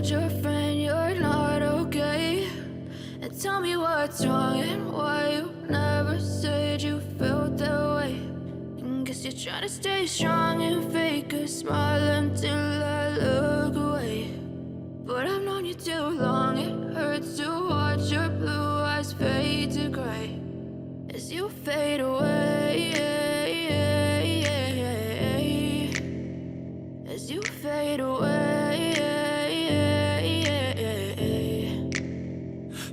told your friend you're not okay? And tell me what's wrong and why you never said you felt that way. And guess you're trying to stay strong and fake a smile until I look away. But I've known you too long, it hurts to watch your blue eyes fade to gray as you fade away, as you fade away.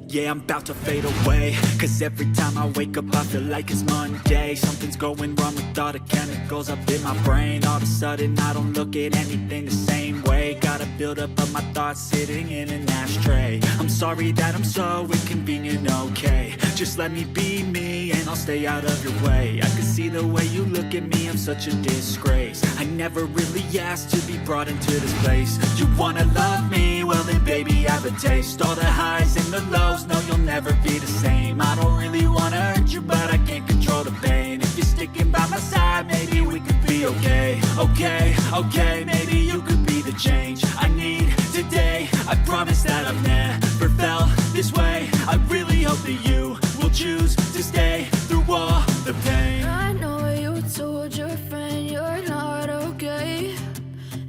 Yeah, I'm about to fade away, cause every time I wake up I feel like it's Monday. Something's going wrong with all the chemicals up in my brain. All of a sudden I don't look at anything the same way. Got a buildup of my thoughts sitting in an ashtray. I'm sorry that I'm so inconvenient, okay? Just let me be me and I'll stay out of your way. I can see the way you look at me, I'm such a disgrace. I never really asked to be brought into this place. You wanna love me? Well then baby, have a taste. All the highs and the lows, no, you'll never be the same. I don't really wanna hurt you, but I can't control the pain. If you're sticking by my side, maybe we could be okay. Okay, maybe you could be the change I need today. I promise that I've never felt this way. I really hope that you will choose to stay through all the pain. I know you told your friend you're not okay.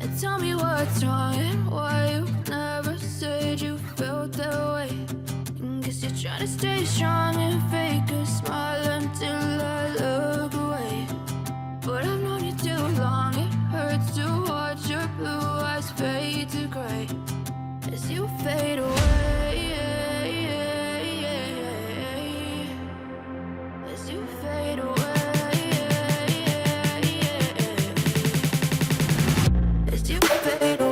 And tell me what's wrong and why you never said you felt that way. Guess you're trying to stay strong and fake a smile until I look away. But I've known you too long, it hurts to watch your blue eyes fade to gray as you fade away, as you fade away, as you fade away.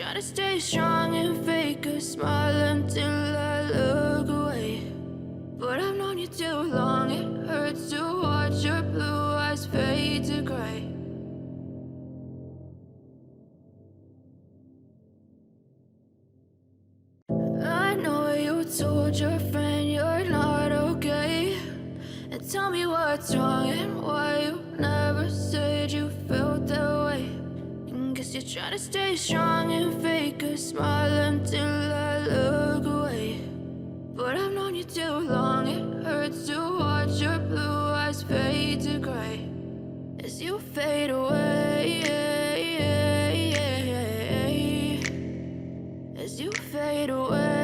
Try to stay strong and fake a smile until I look away. But I've known you too long, it hurts to watch your blue eyes fade to gray as you fade away, as you fade away.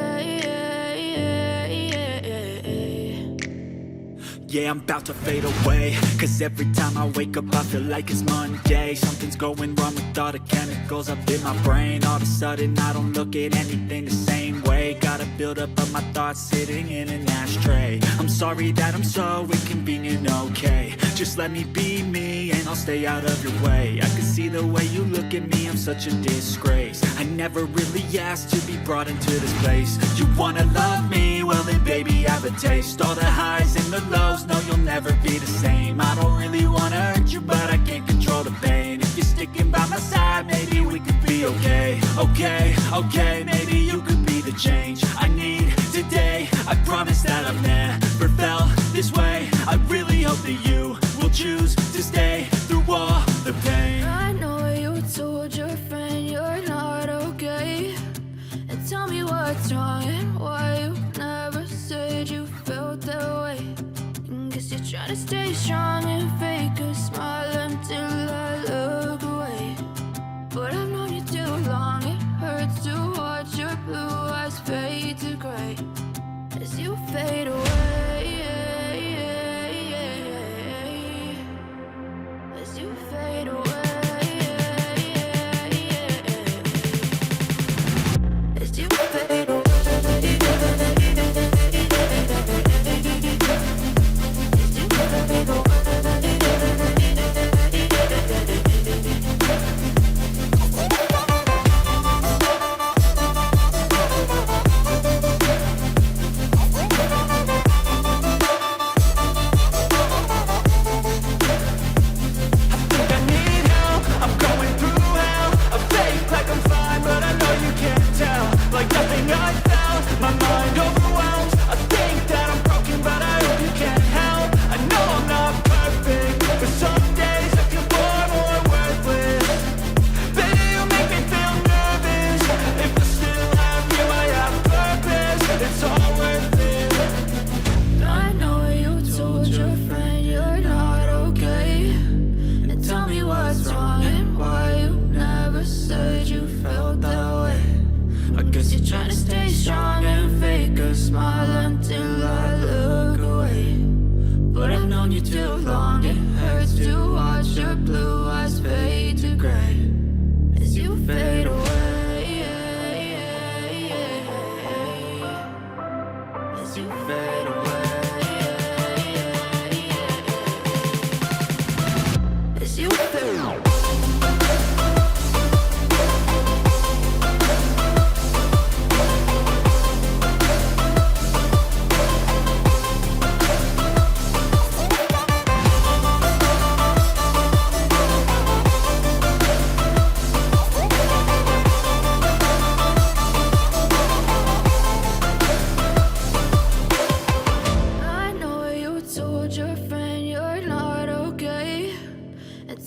Yeah, I'm about to fade away, cause every time I wake up I feel like it's Monday. Something's going wrong with all the chemicals up in my brain. All of a sudden I don't look at anything the same way. Gotta build up of my thoughts sitting in an ashtray. I'm sorry that I'm so inconvenient, okay. Just let me be me and I'll stay out of your way. I can see the way you look at me, I'm such a disgrace. I never really asked to be brought into this place. You wanna love me? Well then baby, have a taste. All the highs and the lows, no you'll never be the same. I don't really wanna hurt you, but I can't control the pain. If you're sticking by my side, maybe we could be okay. Okay, maybe you could be the change I need today. I promise that I've never felt this way. I really hope that you will choose to stay through all the pain. I know you told your friend you're not okay, and tell me what's wrong and why you never said you felt that way. Guess you're trying to stay strong and fake a smile until I look away. But I've known you too long, it hurts to watch your blue eyes fade to gray as you fade away. As you fade away. As you fade away.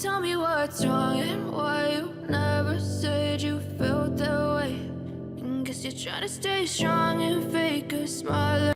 Tell me what's wrong and why you never said you felt that way. Guess you're trying to stay strong and fake a smile.